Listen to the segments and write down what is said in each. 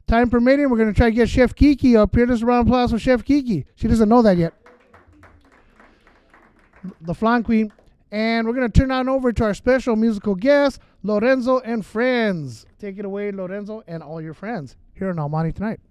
Time permitting, we're going to try to get Chef Kiki up here. Just a round of applause for Chef Kiki. She doesn't know that yet. The flan queen. And we're going to turn on over to our special musical guest, Lorenzo and friends. Take it away, Lorenzo, and all your friends here in Monte tonight.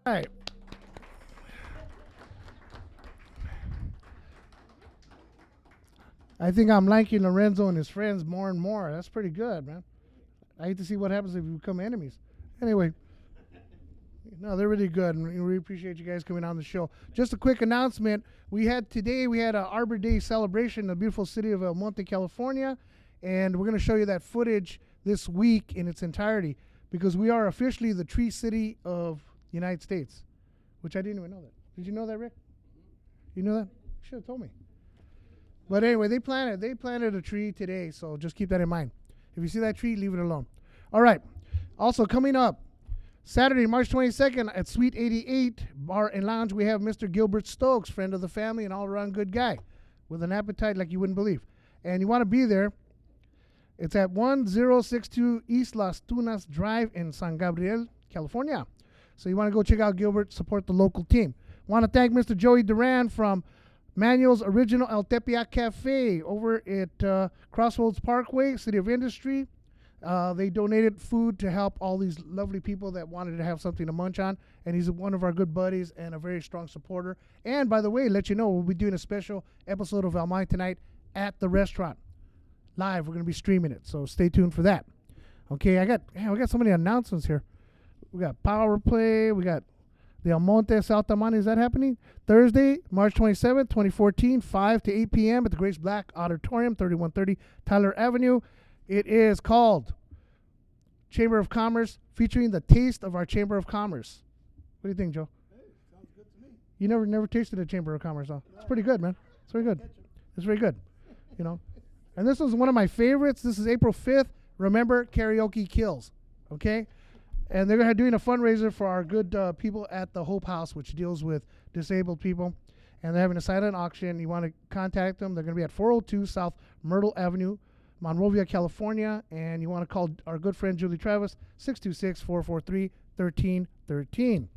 All right. I think I'm liking Lorenzo and his friends more and more. That's pretty good, man. I hate to see what happens if we become enemies. Anyway, no, they're really good, and we really appreciate you guys coming on the show. Just a quick announcement. We had an Arbor Day celebration in the beautiful city of Monte, California, and we're going to show you that footage this week in its entirety because we are officially the tree city of the United States, which I didn't even know that. Did you know that, Rick? You know that? You should have told me. But anyway, they planted a tree today, so just keep that in mind. If you see that tree, leave it alone. All right. Also coming up, Saturday, March 22nd at Suite 88 Bar and Lounge, we have Mr. Gilbert Stokes, friend of the family and all-around good guy with an appetite like you wouldn't believe. And you want to be there. It's at 1062 East Las Tunas Drive in San Gabriel, California. So you want to go check out Gilbert, support the local team. Want to thank Mr. Joey Duran from Manuel's Original El Tepeyac Cafe over at Crossroads Parkway, City of Industry. They donated food to help all these lovely people that wanted to have something to munch on. And he's one of our good buddies and a very strong supporter. And by the way, let you know, we'll be doing a special episode of El Monte tonight at the restaurant. live. We're going to be streaming it, so stay tuned for that. Okay, we got so many announcements here. We got Power Play. We got the Monte South Amani. Is that happening? Thursday, March 27th, 2014, 5 to 8 p.m. at the Grace Black Auditorium, 3130 Tyler Avenue. It is called Chamber of Commerce, featuring the taste of our Chamber of Commerce. What do you think, Joe? Hey, sounds good to me. You never tasted a Chamber of Commerce, huh? It's pretty good, man. It's very good. It's very good, you know. And this was one of my favorites. This is April 5th. Remember, karaoke kills, okay? And they're doing a fundraiser for our good people at the Hope House, which deals with disabled people. And they're having a silent auction. You want to contact them. They're going to be at 402 South Myrtle Avenue, Monrovia, California. And you want to call our good friend Julie Travis, 626-443-1313.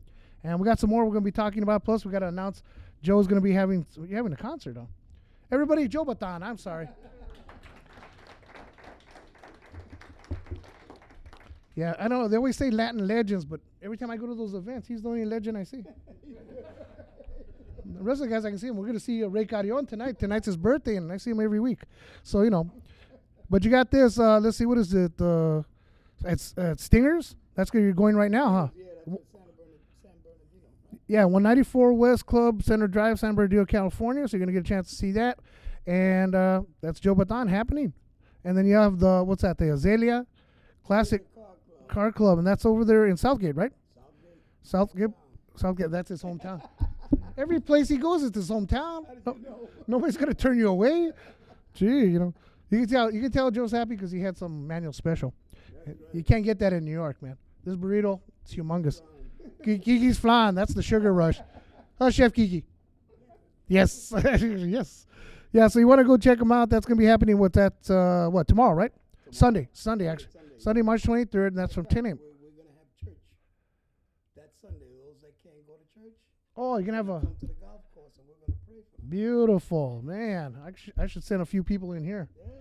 And we got some more we're going to be talking about. Plus, we got to announce Joe's going to be having a concert, huh? Everybody, Joe Bataan, I'm sorry. Yeah, I know. They always say Latin legends, but every time I go to those events, he's the only legend I see. The rest of the guys, I can see him. We're going to see Ray Carrion tonight. Tonight's his birthday, and I see him every week. So, you know. But you got this. Let's see. What is it? It's Stingers? That's where you're going right now, huh? Yeah, that's San Bernardino. Yeah, 194 West Club Center Drive, San Bernardino, California. So you're going to get a chance to see that. And that's Joe Bataan happening. And then you have what's that? The Azalea Classic Car Club. And that's over there in Southgate, right? Southgate. That's his hometown. Every place he goes, it's his hometown. Nobody's going to turn you away. Gee, you know. You can tell Joe's happy because he had some manual special. You can't get that in New York, man. This burrito, it's humongous. Kiki's flan, that's the sugar rush. Oh, Chef Kiki. Yes. Yes. Yeah, so you want to go check them out. That's going to be happening tomorrow, right? Sunday, actually. Sunday, March 23rd, and that's from 10 a.m. We're going to have church that Sunday. Those that can't go to church, Oh, you're going to have come to the golf course, and we're going to pray for them. Beautiful, man. I should send a few people in here. Yeah.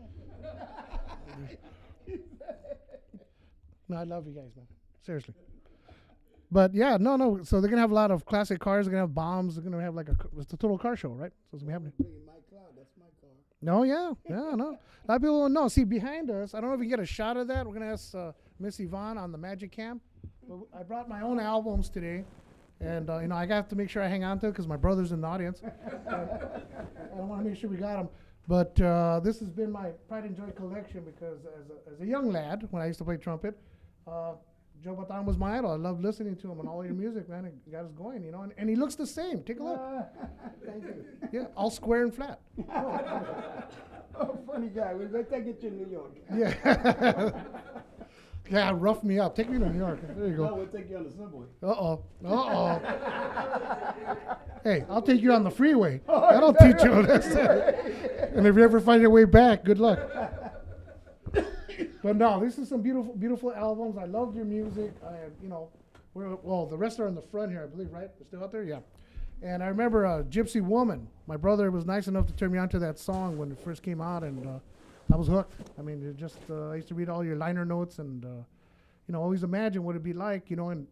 No, I love you guys, man. Seriously. But yeah, no. So they're gonna have a lot of classic cars. They're gonna have bombs. They're gonna have it's a total car show, right? So it's gonna be happening. Bringing my cloud. That's my car. No, yeah, no. A lot of people don't know. See, behind us, I don't know if we can get a shot of that. We're gonna ask Miss Yvonne on the Magic Cam. But I brought my own albums today, and I got to make sure I hang on to it because my brother's in the audience. I want to make sure we got them. But this has been my pride and joy collection because as a young lad, when I used to play trumpet, Joe Bataan was my idol. I loved listening to him and all your music, man. It got us going, and he looks the same. Take a look. Thank you. Yeah, all square and flat. Oh, funny guy. We'll take it to New York. Yeah. Yeah, rough me up. Take me to New York. There you No, go. we'll take you on the subway. Uh-oh. Hey, I'll take you on the freeway. That'll teach you. And if you ever find your way back, good luck. But no, this is some beautiful, beautiful albums. I loved your music. The rest are in the front here, I believe, right? They're still out there? Yeah. And I remember Gypsy Woman. My brother was nice enough to turn me on to that song when it first came out, and I was hooked. I mean, I used to read all your liner notes and, always imagine what it'd be like, and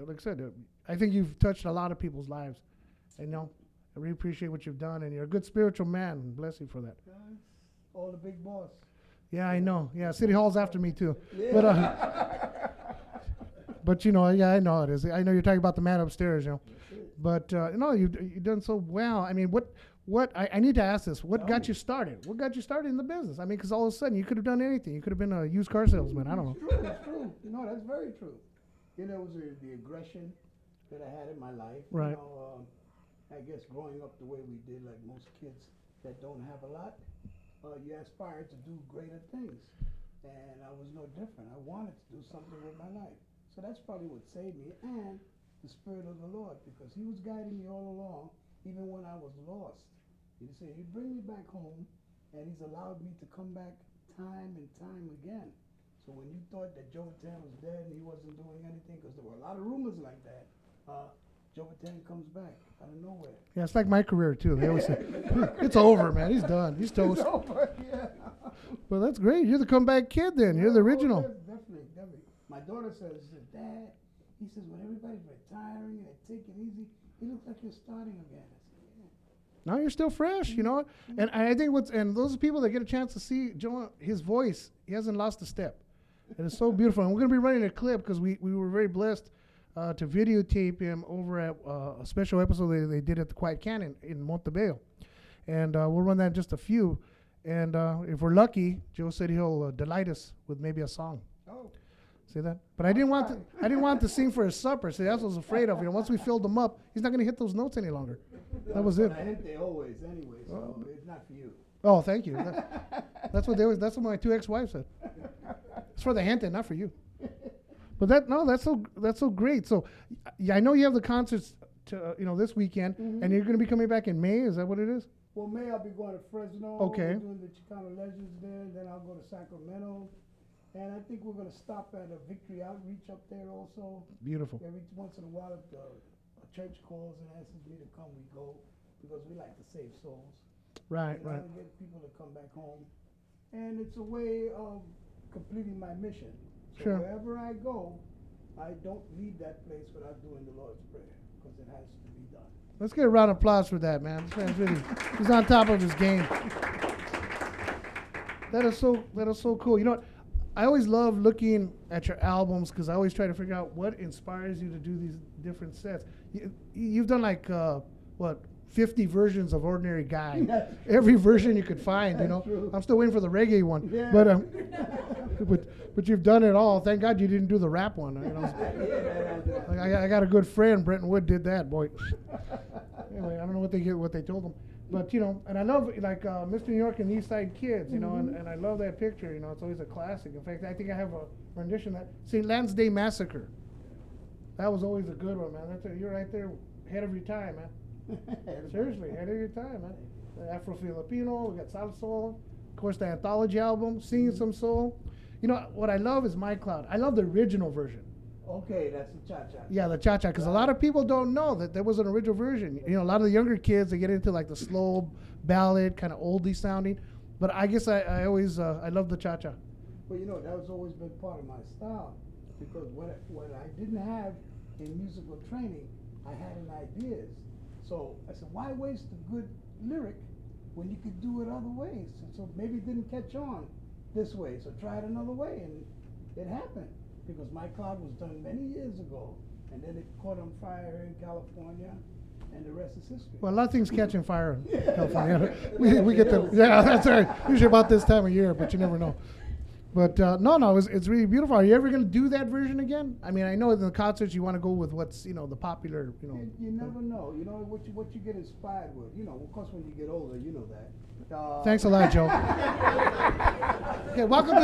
like I said, I think you've touched a lot of people's lives. And, I really appreciate what you've done, and you're a good spiritual man. Bless you for that. All the big boss. Yeah, I know. Yeah, City Hall's after me too. Yeah. But yeah, I know it is. I know you're talking about the man upstairs, But you've done so well. I mean, what I need to ask this. What got you started? What got you started in the business? I mean, because all of a sudden you could have done anything. You could have been a used car salesman. I don't know. It's true. No, that's very true. It was the aggression that I had in my life. Right. I guess growing up the way we did, like most kids that don't have a lot, you aspire to do greater things. And I was no different. I wanted to do something with my life. So that's probably what saved me, and the Spirit of the Lord, because He was guiding me all along, even when I was lost. He said, He bring me back home, and He's allowed me to come back time and time again. So when you thought that Joe Bataan was dead and he wasn't doing anything, because there were a lot of rumors like that, Joe Bataan comes back out of nowhere. Yeah, it's like my career too. They always say, "It's over, man. He's done. He's toast." It's over, yeah. Well, that's great. You're the comeback kid then. You're the original. Definitely. My daughter says, Dad, he says, when everybody's retiring and they take it easy, it looks like you're starting again. I said, Now you're still fresh, you know. And I think and those people that get a chance to see Joe, his voice, he hasn't lost a step. And it's so beautiful. And we're going to be running a clip because we were very blessed to videotape him over at a special episode they did at the Quiet Canyon in Monte. And we'll run that in just a few. And if we're lucky, Joe said he'll delight us with maybe a song. Oh. See that? But I didn't want to sing for his supper. See, that's what I was afraid of. You know, once we filled him up, he's not going to hit those notes any longer. That was it. I hit they always anyway, so it's not for you. Oh, thank you. That's what that's what my two ex-wives said. It's for the gente, not for you. But that's so great. So, yeah, I know you have the concerts this weekend, and you're going to be coming back in May. Is that what it is? Well, May I'll be going to Fresno. Okay. We're doing the Chicano Legends there. Then I'll go to Sacramento. And I think we're going to stop at a Victory Outreach up there also. Beautiful. Every once in a while, if a church calls and asks me to come, we go, because we like to save souls. Right. And get people to come back home. And it's a way of completing my mission. So Sure. wherever I go, I don't leave that place without doing the Lord's Prayer, because it has to be done. Let's get a round of applause for that, man. This man's really, he's on top of his game. That is so cool. You know what? I always love looking at your albums because I always try to figure out what inspires you to do these different sets. You've done 50 versions of Ordinary Guy. Every version you could find, you know. True. I'm still waiting for the reggae one. Yeah. But you've done it all. Thank God you didn't do the rap one. You know. I got a good friend, Brenton Wood, did that, boy. Anyway, I don't know what they told him. But, you know, and I love, Mr. New York and the East Side Kids, you know, and I love that picture, you know, it's always a classic. In fact, I think I have a rendition that St. Lance Day Massacre. That was always a good one, man. You're right there, ahead of your time, man. Seriously, ahead of your time, man. The Afro-Filipino, we got South Soul, of course, the anthology album, Singing Some Soul. You know, what I love is My Cloud. I love the original version. Okay, that's the cha-cha. Yeah, the cha-cha, because a lot of people don't know that there was an original version. You know, a lot of the younger kids, they get into the slow ballad, kind of oldie sounding. But I guess I always, I love the cha-cha. Well, you know, that was always been part of my style, because what I didn't have in musical training, I had in ideas. So I said, why waste a good lyric when you could do it other ways? And so maybe it didn't catch on this way, so try it another way, and it happened. Because My Cloud was done many years ago, and then it caught on fire here in California, and the rest is history. Well, a lot of things catch on fire in California. we get the, yeah, that's right. Usually about this time of year, but you never know. But no, it's really beautiful. Are you ever going to do that version again? I mean, I know in the concerts you want to go with what's, the popular, You never know. You know what you get inspired with. You know, of course, when you get older, you know that. Thanks a lot, Joe. Okay, welcome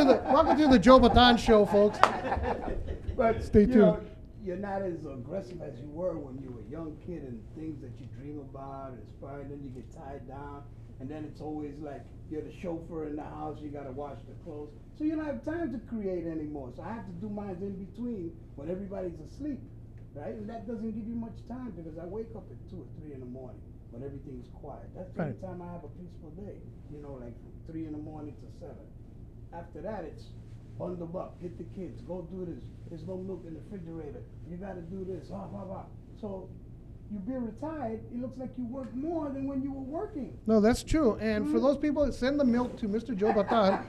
to the Joe Bataan show, folks. But stay tuned. You're not as aggressive as you were when you were a young kid, and things that you dream about, inspired. Then you get tied down, and then it's always like you're the chauffeur in the house. You got to wash the clothes, so you don't have time to create anymore. So I have to do mine in between when everybody's asleep, right? And that doesn't give you much time, because I wake up at 2 or 3 in the morning when everything's quiet. That's the only time I have a peaceful day. You know, like from 3 in the morning to 7. After that, it's bundle up, get the kids, go do this. There's no milk in the refrigerator. You got to do this. So you be retired, it looks like you work more than when you were working. No, that's true. And for those people, send the milk to Mr. Joe Bataan,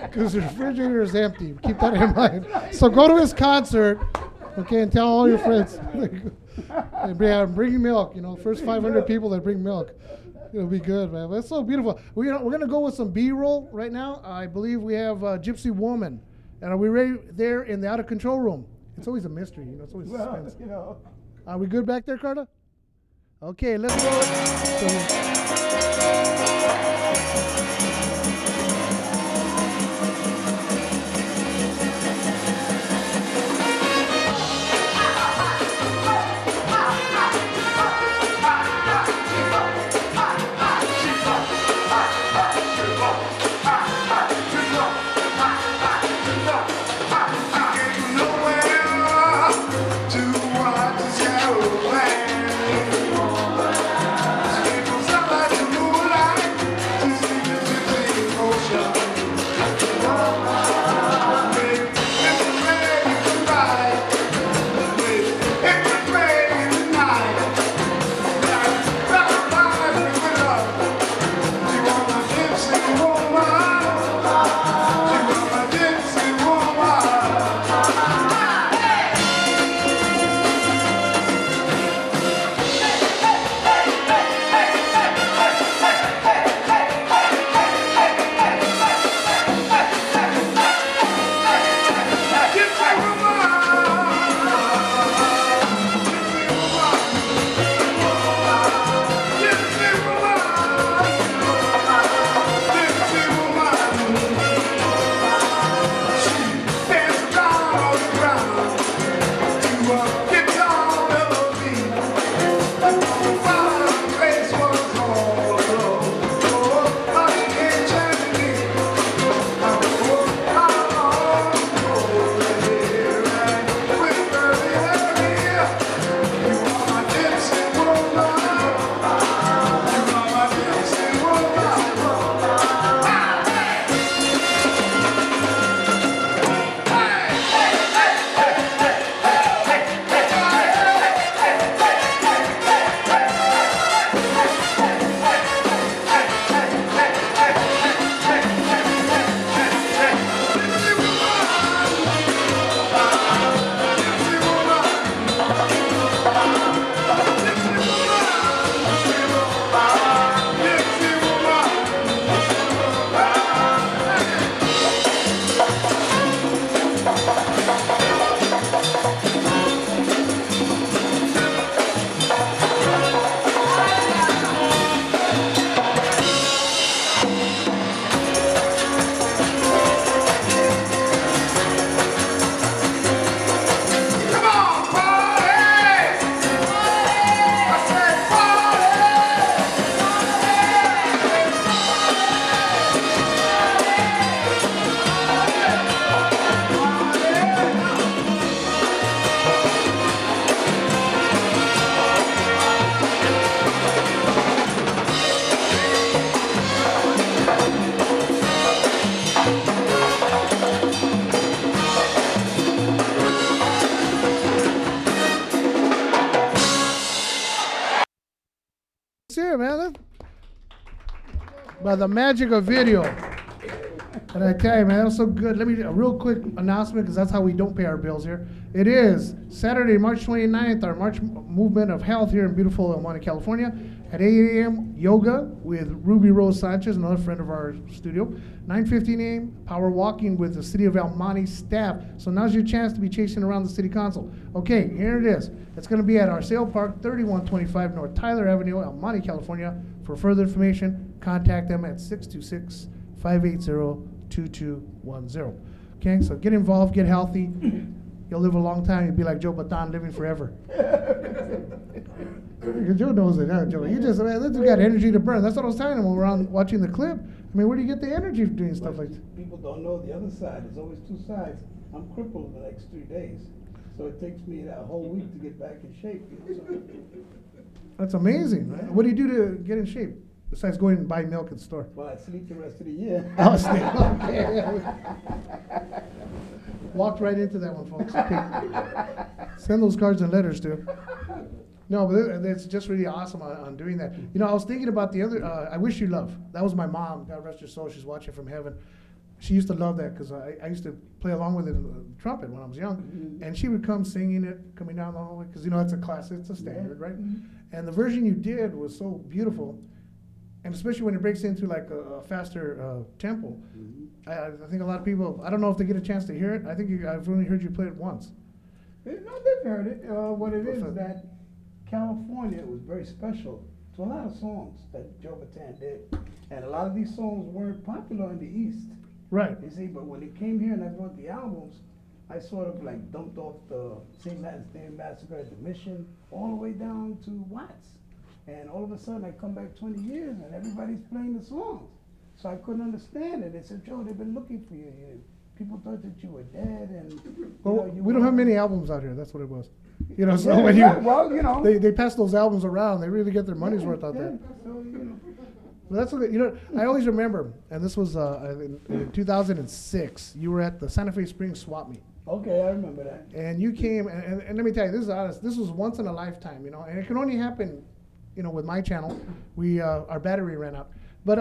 because the refrigerator is empty. Keep that in mind. So go to his concert, okay, and tell all your friends. And bring milk. First 500 people that bring milk. It'll be good, man. But it's so beautiful. We're gonna go with some B-roll right now. I believe we have Gypsy Woman. And are we ready there in the out of control room? It's always a mystery, it's always suspense. Are we good back there, Carla? Okay, let's go. by the magic of video. And I tell you, man, that was so good. Let me do a real quick announcement because that's how we don't pay our bills here. It is Saturday, March 29th, our March Movement of Health here in beautiful Monte, California. At 8 a.m., yoga with Ruby Rose Sanchez, another friend of our studio. 9:15 a.m., power walking with the City of El Monte staff. So now's your chance to be chasing around the city council. Okay, here it is. It's going to be at our Sale Park, 3125 North Tyler Avenue, El Monte, California. For further information, contact them at 626-580-2210. Okay, so get involved, get healthy. You'll live a long time. You'll be like Joe Bataan, living forever. Joe knows it, huh, Joe? You just, man, this got energy to burn. That's what I was telling him when we were on watching the clip. I mean, where do you get the energy for doing stuff like that? People don't know the other side. There's always two sides. I'm crippled the next 3 days. So it takes me that whole week to get back in shape. You know, so. That's amazing. Right? What do you do to get in shape? Besides going and buying milk at the store. Well, I sleep the rest of the year. Oh, okay. Walked right into that one, folks. Okay. Send those cards and letters too. No, but it's just really awesome on doing that. You know, I was thinking about the other, I Wish You Love. That was my mom, God rest her soul, she's watching from heaven. She used to love that because I used to play along with it in the trumpet when I was young. Mm-hmm. And she would come singing it, coming down the hallway, because, you know, it's a classic, it's a standard, right? Mm-hmm. And the version you did was so beautiful. And especially when it breaks into like a faster tempo. Mm-hmm. I think a lot of people, I don't know if they get a chance to hear it. I think I've only heard you play it once. No, they've heard it. What it is that California was very special to a lot of songs that Joe Bataan did. And a lot of these songs weren't popular in the East. Right. You see, but when it came here and I brought the albums, I sort of like dumped off the St. Martin's Day Massacre at the Mission all the way down to Watts. And all of a sudden I come back 20 years and everybody's playing the songs. So I couldn't understand it. They said, Joe, they've been looking for you. People thought that you were dead. And we don't have many albums out here. That's what it was. You know, so yeah, when well, you know, they pass those albums around, they really get their money's worth out there. So, you know. Well, that's okay. You know, I always remember, and this was in 2006. You were at the Santa Fe Springs swap meet. Okay, I remember that. And you came, and let me tell you, this is honest. This was once in a lifetime, you know, and it can only happen, you know, with my channel. We our battery ran out, but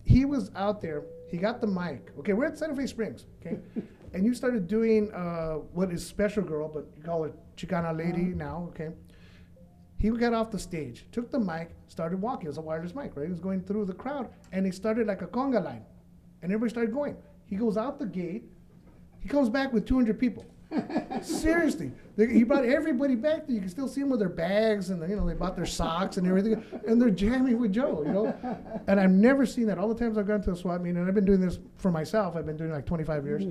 he was out there. He got the mic. Okay, we're at Santa Fe Springs. Okay, and you started doing what is Special Girl, but you call it Chicana Lady now. Okay. He got off the stage, took the mic, started walking. It was a wireless mic, right? He was going through the crowd, and he started like a conga line, and everybody started going. He goes out the gate. He comes back with 200 people. Seriously, he brought everybody back there. You can still see them with their bags, and you know they bought their socks and everything, and they're jamming with Joe, you know. And I've never seen that. All the times I've gone to a swap meet, and I've been doing this for myself. I've been doing it like 25 years.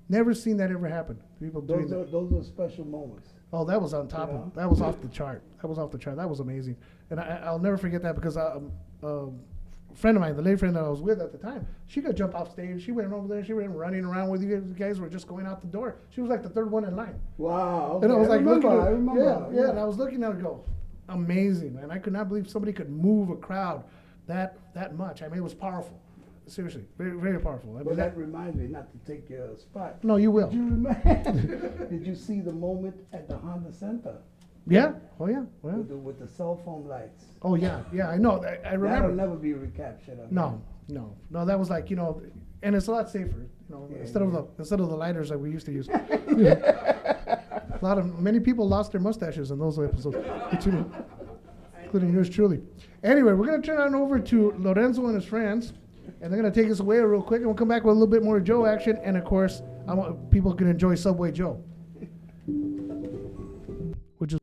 Never seen that ever happen. People doing that. Those are special moments. Oh, that was on top of, that was off the chart. That was off the chart. That was amazing. And I'll never forget that because a friend of mine, the lady friend that I was with at the time, she could jump off stage. She went over there. She went running around with you guys. Were just going out the door. She was like the third one in line. Wow. Okay. And I was like, I remember. Yeah. And I was looking at her go, amazing, man. I could not believe somebody could move a crowd that much. I mean, it was powerful. Seriously, very, very powerful. I mean, that reminds me, not to take your spot. No, you will. Did you see the moment at the Honda Center? Yeah. Oh, yeah. Well. With the cell phone lights. Oh, yeah. Yeah, I know. I remember. That'll never be recaptured. No. That was like, you know, and it's a lot safer. You know, instead of the lighters that we used to use. Many people lost their mustaches in those episodes, including yours truly. Anyway, we're gonna turn on over to Lorenzo and his friends. And they're going to take us away real quick, and we'll come back with a little bit more Joe action. And, of course, I want people can enjoy Subway Joe. Which is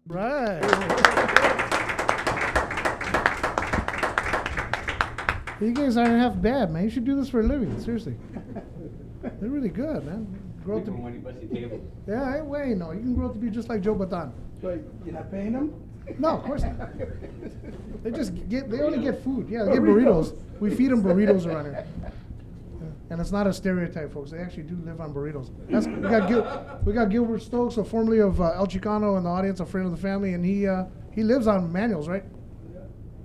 Right. You guys aren't half bad, man. You should do this for a living. Seriously. They're really good, man. Grow up to be, yeah, hey, wait, no. You can grow up to be just like Joe Bataan. Wait, you're not paying them? No, of course not. They only get food. Yeah, they get burritos. We feed them burritos around here. Yeah. And it's not a stereotype, folks. They actually do live on burritos. We got Gilbert Stokes, so formerly of El Chicano in the audience, a friend of the family, and he lives on manuals, right?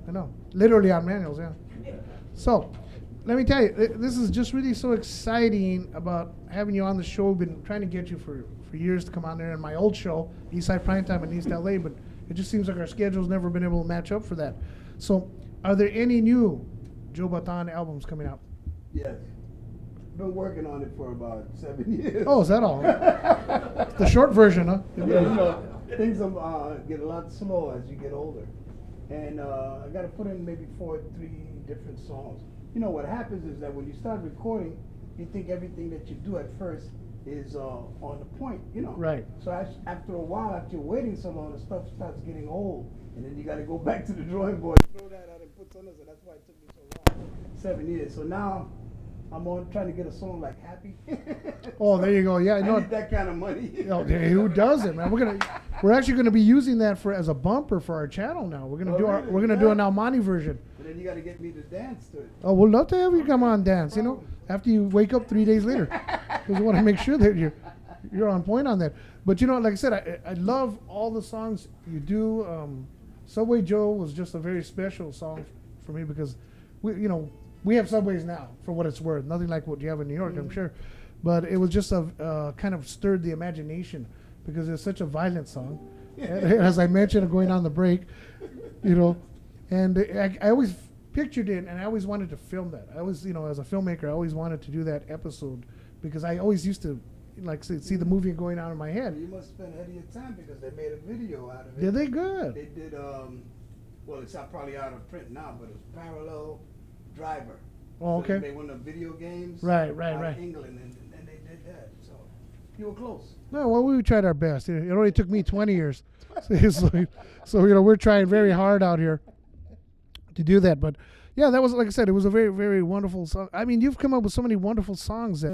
I know. Literally on manuals, yeah. So, let me tell you, this is just really so exciting about having you on the show. We've been trying to get you for years to come on there. And my old show, Eastside Primetime in East LA, but it just seems like our schedule's never been able to match up for that. So, are there any new Joe Bataan albums coming out? Yes. Been working on it for about 7 years. Oh, is that all? The short version, huh? Yeah, things get a lot slower as you get older. And I got to put in maybe 3 different songs. What happens is that when you start recording, you think everything that you do at first is on the point, Right. So after a while, after you're waiting so long, the stuff starts getting old. And then you got to go back to the drawing board, throw that out and put something else. And that's why it took me so long, 7 years. So now I'm trying to get a song like Happy. Oh, there you go. Yeah, I need that kind of money. Who doesn't, man? We're actually gonna be using that as a bumper for our channel now. We're gonna do an Almani version. But then you got to get me to dance to it. Oh, we'd love to have you come on dance. After you wake up 3 days later, because we want to make sure that you're on point on that. But like I said, I love all the songs you do. Subway Joe was just a very special song for me because we have Subways now, for what it's worth. Nothing like what you have in New York, I'm sure. But it was just kind of stirred the imagination because it's such a violent song. As I mentioned, going on the break, and I always pictured it, and I always wanted to film that. I always, as a filmmaker, I always wanted to do that episode because I always used to, see the movie going on in my head. You must spend ahead of your time because they made a video out of it. Did they? Good. They did, well, it's probably out of print now, but it was Parallel Driver. Oh, okay. So they won the video games. Right. England, and they did that. So you were close. No, well, we tried our best. It only took me 20 years. So we're trying very hard out here to do that. But yeah, that was, like I said, it was a very, very wonderful song. I mean, you've come up with so many wonderful songs that